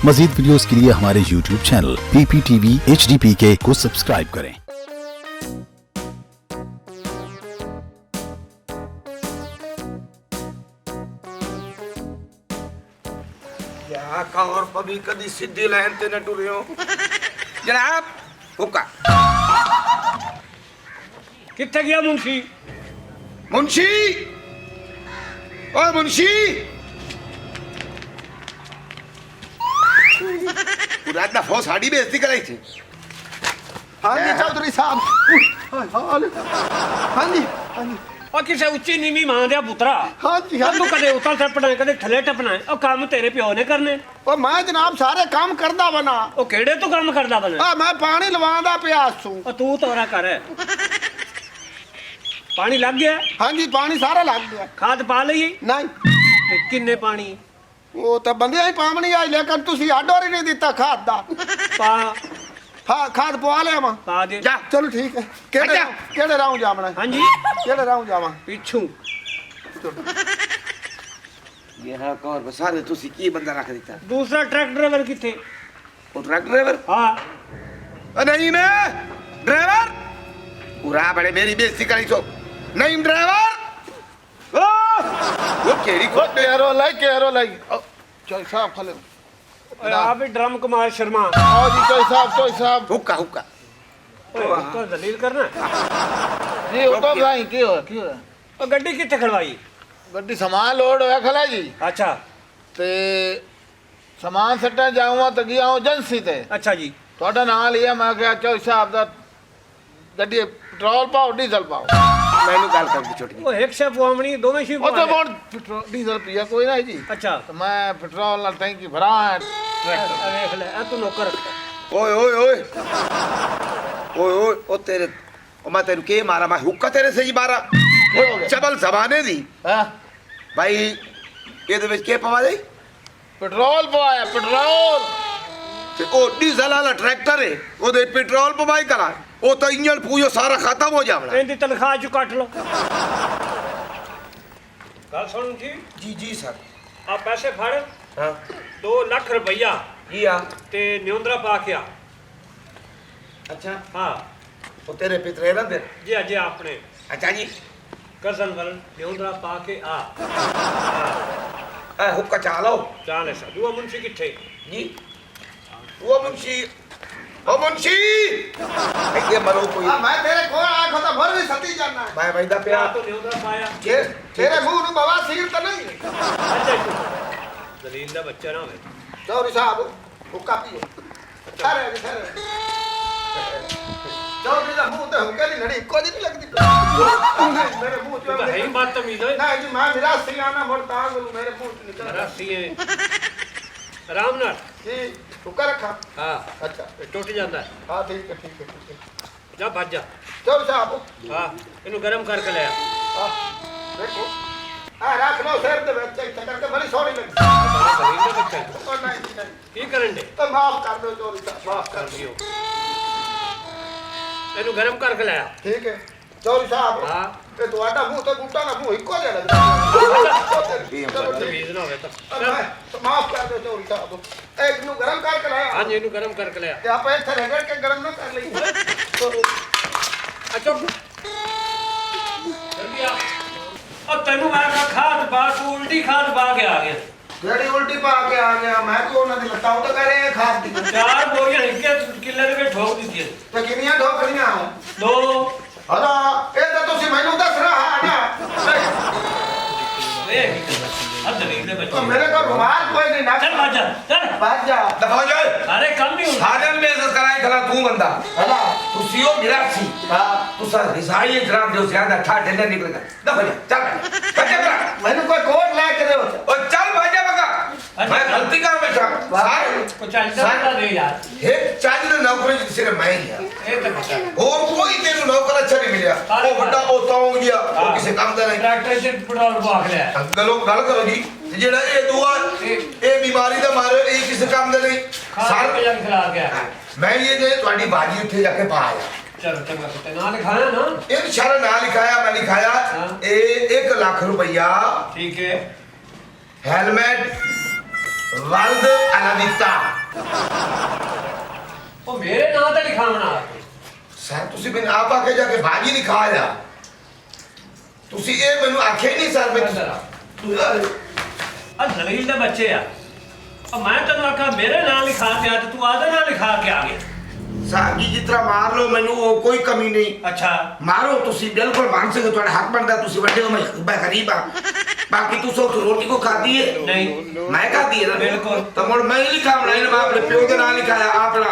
मजीद videos के लिए हमारे YouTube चैनल PPTV HDPK को सब्सक्राइब करें। और पभी कदी सीधी लाइन ते न टुरे हो जनाब हुक्का किथे गया मुंशी? मुंशी ओ मुंशी पूरा दफो साड़ी बेइज्जती कराई थी। हाँ जी चौधरी साहब। हाँ जी और किसे उच्ची नीवी मां दिया पुत्रा। हाँ जी हाँ तू कदे उतर टपना है कदे थले टपना है और काम तेरे प्यो ने करने। ओ मैं जनाब सारे काम करदा बना। ओ केड़े तू काम करदा बना? हाँ मैं पानी लवांदा प्यास सू। और तू तोरा कर पानी लग गया? हाँ जी पानी सारा लग गया। खाद पा लई? नहीं ते किन्ने पानी? वो तो बंदे ही पावनी आई लेकिन तुसी आडोर ही नहीं दिता खाद दा। पा हाँ खाद पवा लिया मैं। पा दे जा चलो ठीक है। केड़े राहू जावना? हां जी केड़े राहू जावा? पिछू ये हां कौर बसारे तुसी की बंदा रख देता। दूसरा ट्रक ड्राइवर किथे? वो ट्रक ड्राइवर हां नहीं ना ड्राइवर पूरा बड़े मेरी बेइज्जती कराई तो नहीं ड्राइवर वो केड़ी ओ केरो लाई चोई साहब खले। और आप भी ड्रम कुमार शर्मा। आओ जी चोई साहब। हुक्का हुक्का ओए तो दलील करना जी ओ तो भाई की हो? और गड्डी किथे खड़वाई? गड्डी सामान लोड होया खला जी अच्छा ते सामान सट्टा जाऊंगा तो गया हूं एजेंसी ते। अच्छा जी ਤੁਹਾਡਾ ਨਾਂ ਲਿਆ ਮੈਂ ਕਿਹਾ ਚੌ ਸਾਹਿਬ ਦਾ ਗੱਡੀ ਪੈਟਰੋਲ ਪਾਓ ਡੀਜ਼ਲ ਪਾਓ। मैंने गाल कर दी छोटी ਉਹ ਇੱਕ ਸ਼ੈਫ ਆਮਣੀ ਦੋਵੇਂ ਸ਼ਿਪ ਉਹ ਤਾਂ ਹੁਣ ਪੈਟਰੋਲ ਡੀਜ਼ਲ ਪੀਆ ਕੋਈ ਨਾ ਜੀ। ਅੱਛਾ ਤੇ ਮੈਂ ਪੈਟਰੋਲ ਨਾਲ ਟੈਂਕੀ ਭਰਾਂ ਟਰੈਕਟਰ। ਦੇਖ ਲੈ ਇਹ ਤੂੰ ਨੌਕਰ ओए ओए ओए ओए ओए ओ तेरे ओ मैं तेरे के मारा मैं हुक्का तेरे से ही मारा हो गया चबल जमाने दी ਹਾਂ भाई ਇਹਦੇ ਵਿੱਚ ਕੀ ਪਵਾ ਦੇ ਪੈਟਰੋਲ ਪਵਾਇਆ ਪੈਟਰੋਲ। ਤੇ ਉਹ ਡੀਜ਼ਲ ਵਾਲਾ ਟਰੈਕਟਰ ਹੈ ਉਹਦੇ ਪੈਟਰੋਲ ਪਵਾਈ ਕਰਾ ਉਹ ਤਾਂ ਇੰਜਣ ਪੂਜੋ ਸਾਰਾ ਖਤਮ ਹੋ ਜਾਵਣਾ ਇਹਦੀ ਤਨਖਾਹ ਚ ਕੱਟ ਲਓ। ਗੱਲ ਸੁਣ ਜੀ ਜੀ ਜੀ ਸਰ ਆ ਪੈਸੇ ਫੜ ਹਾਂ 2 ਲੱਖ ਰੁਪਈਆ ਕੀ ਆ ਤੇ ਨਿਉਂਦਰਾ ਪਾ ਕੇ ਆ। ਅੱਛਾ ਹਾਂ ਉਹ ਤੇਰੇ ਪਿਤਰੇ ਨਾ ਦੇ ਜੀ ਅਜੇ ਆਪਣੇ ਅੱਛਾ ਜੀ ਕਜ਼ਨ ਵੱਲ ਨਿਉਂਦਰਾ ਪਾ ਕੇ ਆ। ਐ ਹੁੱਕਾ ਚਾਲੋ ਚਾਲੇ ਸਾ ਦੂਆ ਮੁੰਸ਼ੀ ਕਿੱਥੇ? ਜੀ ਉਹ ਮੁੰਸ਼ੀ ਉਹ ਮੁੰਸ਼ੀ ਅੱਗੇ ਮਰੋ ਕੋਈ ਆ ਮੈਂ ਤੇਰੇ ਕੋਲ ਆਖੋ ਤਾਂ ਫਿਰ ਵੀ ਸੱਤੀ ਜਾਣਾ ਹੈ। ਮੈਂ ਵੈਦਾ ਪਿਆ ਪਿਆ ਤੋਂ ਨਿਉਂਦਰਾ ਪਾਇਆ। ਤੇਰੇ ਮੂੰਹ ਨੂੰ ਬਵਾਸੀਰ ਤਾਂ ਨਹੀਂ? ਅੱਛਾ ਦਲੀਲ ਦਾ ਬੱਚਾ ਨਾ ਹੋਵੇ। ਚੌਧਰੀ ਸਾਹਿਬ ਹੁੱਕਾ ਪੀਓ। ਸਾਰੇ ਚੌਧਰੀ ਦਾ ਮੂੰਹ ਤੇ ਹੁੱਕੇ ਦੀ ਲੜੀ ਇੱਕੋ ਜਿਹੀ ਨਹੀਂ ਲੱਗਦੀ। ਮੇਰੇ ਮੂੰਹ ਤੂੰ ਤਾਂ ਹੈ ਹੀ ਚ ਬਦਤਮੀਜ਼ ਓਏ। ਨਹੀਂ ਜੀ ਮੈਂ ਮਿਰਾਸੀ ਆਣਾ ਮੁਰਤਾ ਮੇਰੇ ਮੂੰਹ ਚ ਨਿਕਲ ਰਸੀਏ ਆਰਾਮ ਨਾਲ ਜੀ ਹੁੱਕਾ ਰੱਖਾ। ਹਾਂ ਅੱਛਾ ਇਹ ਟੁੱਟ ਜਾਂਦਾ ਹੈ। ਹਾਂ ਠੀਕ ਹੈ ਜਾ ਭੱਜ ਜਾ। ਚੌਧਰੀ ਸਾਹਿਬ ਹਾਂ ਇਹਨੂੰ ਗਰਮ ਕਰਕੇ ਲੈ ਆ। ਆ ਦੇਖੋ ਆ ਰੱਖ ਲਓ ਸਿਰ ਦੇ ਵਿੱਚ ਇੱਥੇ ਕਰਕੇ ਬੜੀ ਸੋਹਣੀ ਲੱਗਦੀ। ਦਲੀਲ ਦਾ ਬੱਚਾ ਉਹ ਨਹੀਂ ਜੀ, ਨਹੀਂ ਕੀ ਕਰਨ ਦੇ? ਤਾਂ ਮਾਫ ਕਰ ਦਿਓ ਚੌਧਰੀ ਸਾਹਿਬ ਮਾਫ ਕਰ ਕਰ ਦਿਓ ਇਹਨੂੰ ਗਰਮ ਕਰਕੇ ਲੈ ਆ। ਠੀਕ ਹੈ ਚੌਧਰੀ ਸਾਹਿਬ ਹਾਂ ਤੇ ਤੁਹਾਡਾ ਮੂੰਹ ਤੇ ਬੂਟਾ ਨਾ ਮੂੰਹ ਇੱਕੋ ਜਿਹਾ ਲੱਗਦਾ। ਚਲੋ ਠੀਕ ਤਮੀਜ਼ ਨਾ ਹੋਵੇ ਤਾਂ ਮਾਫ ਕਰ ਦਿਓ ਚੌਧਰੀ ਸਾਹਿਬ ਇੱਕ ਨੂੰ ਗਰਮ ਕਰਕੇ ਲਾਇਆ ਹਾਂਜੀ ਇਹਨੂੰ ਗਰਮ ਕਰਕੇ ਲੈ ਆ। ਤੇ ਆਪਾਂ ਇੱਥੇ ਰਗੜ ਕੇ ਗਰਮ ਨਾ ਕਰ ਲਈਏ। ਅੱਛਾ ਜਲਦੀ ਆ। ਉਹ ਤੈਨੂੰ ਮੈਂ ਕਿਹਾ ਖਾਦ ਪਾ ਤੂੰ ਉਲਟੀ ਖਾਦ ਪਾ ਕੇ ਆ ਗਿਆ। ਜਿਹੜੀ ਉਲਟੀ ਪਾ ਕੇ ਆ ਗਿਆ ਮੈਂ ਕਿ ਉਹਨਾਂ ਦੀ ਲੱਤਾਂ ਉਹ ਤਾਂ ਕਰੇ ਖਾਦ ਦੀ 4 ਬੋਰੀਆਂ ਇੱਕੇ ਕਿੱਲੇ ਦੇ ਵਿੱਚ ਠੋਕ ਦਿੱਤੀਆਂ। ਤੇ ਕਿੰਨੀਆਂ ਢੋਕਰੀਆਂ 2 ਹਲਾ ਇਹ ਤਾਂ ਤੁਸੀਂ ਮੈਨੂੰ ਦੱਸਣਾ ਹੈ ਨਾ। ਇਹ ਕੀ ਕਰਦਾ ਆ ਦਲੀਲ ਦੇ ਉਹ ਬੱਚੇ। ਮੇਰੇ ਕੋਲ ਰੁਮਾਲ ਕੋਈ ਨਹੀਂ ਨਾ। ਚੱਲ ਭੱਜ ਜਾ ਚੱਲ ਭੱਜ ਜਾ ਦਫਾ ਜਾ ਸਾਰੇ ਕੰਮ ਹੀ ਹੁੰਦਾ। ਸਾਰਿਆਂ ਨੂੰ ਬੇਇੱਜ਼ਤ ਕਰਾਏ ਖਲਾ ਤੂੰ ਬੰਦਾ ਹਲਾ ਤੁਸੀਂ ਉਹ ਮਿਰਾਸੀ ਹਾਂ ਤੁਸੀਂ ਰਿਸਾਈ ਇਜਰਾਮ ਦਿਓ ਜ਼ਿਆਦਾ ਠਾਠ ਨਹੀਂ ਨਿਕਲੇਗਾ ਦਫਾ ਜਾ ਚੱਲ ਭੱਜ ਮੈਨੂੰ ਕੋਈ ਕੋਟ ਲੈ ਕੇ ਦਿਓ। ਉਹ ਚੱਲ ਭਾਜਾ ਬਗਾ ਮੈਂ ਗਲਤੀ ਕਰ ਬੈਠਾ ਸਾਰੇ ਕੋ ਚਾਹੀਦਾ ਦੇ ਯਾਰ। ਇਹ ਚੱਜ ਦੇ ਨੌਕਰੀ ਚ ਸਿਰਫ ਮੈਂ ਹੀ ਆ ਇਹ ਤਾਂ ਪਤਾ ਹੋਰ ਕੋਈ ਤੈਨੂੰ ਨੌਕਰ ਅੱਛਾ ਨਹੀਂ ਮਿਲਿਆ ਉਹ ਵੱਡਾ ਉਹ ਤੌਂਗ ਗਿਆ ਉਹ ਕਿਸੇ ਕੰਮ ਦਾ ਨਹੀਂ ਟਰੈਕਟਰ ਚ ਪੈਟਰੋਲ ਪਾ ਕੇ ਲਿਆ। ਗੱਲੋਂ ਗੱਲ ਕਰੋ ਜੀ ਜਿਹੜਾ ਇਹ ਦੁਆ ਇਹ ਬਿਮਾਰੀ ਦਾ ਮਾਰੇ ਇਹ ਕਿਸੇ ਕੰਮ ਦਾ ਨਹੀਂ ਖਾਣ ਕੇ ਜਾ ਕੇ ਖਿਲਾ ਗਿਆ। ਮੈਂ ਇਹ ਜੇ ਤੁਹਾਡੀ ਬਾਜੀ ਉੱਥੇ ਜਾ ਕੇ ਪਾ ਆਇਆ ਚਲ ਚੰਗਾ ਤੇ ਨਾਂ ਲਿਖਾਇਆ ਨਾ। ਇਹ ਸਾਰਾ ਨਾਂ ਲਿਖਾਇਆ ਮੈਂ ਲਿਖਾਇਆ ਇਹ 1 ਲੱਖ ਰੁਪਈਆ ਠੀਕ ਹੈ हेलमेट वल्द अलादिता ਉਹ ਮੇਰੇ ਨਾਂ ਤੇ ਲਿਖਾਉਣਾ सर तुसी मैंने आप आके जाके भाजी नहीं खाया तुसी ये मैंने आखे नहीं सर मैं ਆ ਜ਼ਲੀਲ ਦੇ ਬੱਚੇ ਆ ਮੈਂ ਤੈਨੂੰ ਆਖਾਂ ਮੇਰੇ ਨਾਂ ਲਿਖਾ ਕੇ ਆ ਤੇ ਤੂੰ ਆਦੇ ਨਾਂ ਲਿਖਾ ਕੇ ਆ ਗਿਆ साहब जी जितना मार लो मैंने वो कोई कमी नहीं ਅੱਛਾ मारो तुसी बिल्कुल मान सके थोड़ा हक बनता तुसी बड़े हो मैं गरीब हाँ बाकी तू सब रोटी को खाती है नहीं मैं खाती है ना बिल्कुल। तो मुड़ मैं ही लिखा बनाई ना मैं अपने प्यो के नाम लिखाया अपना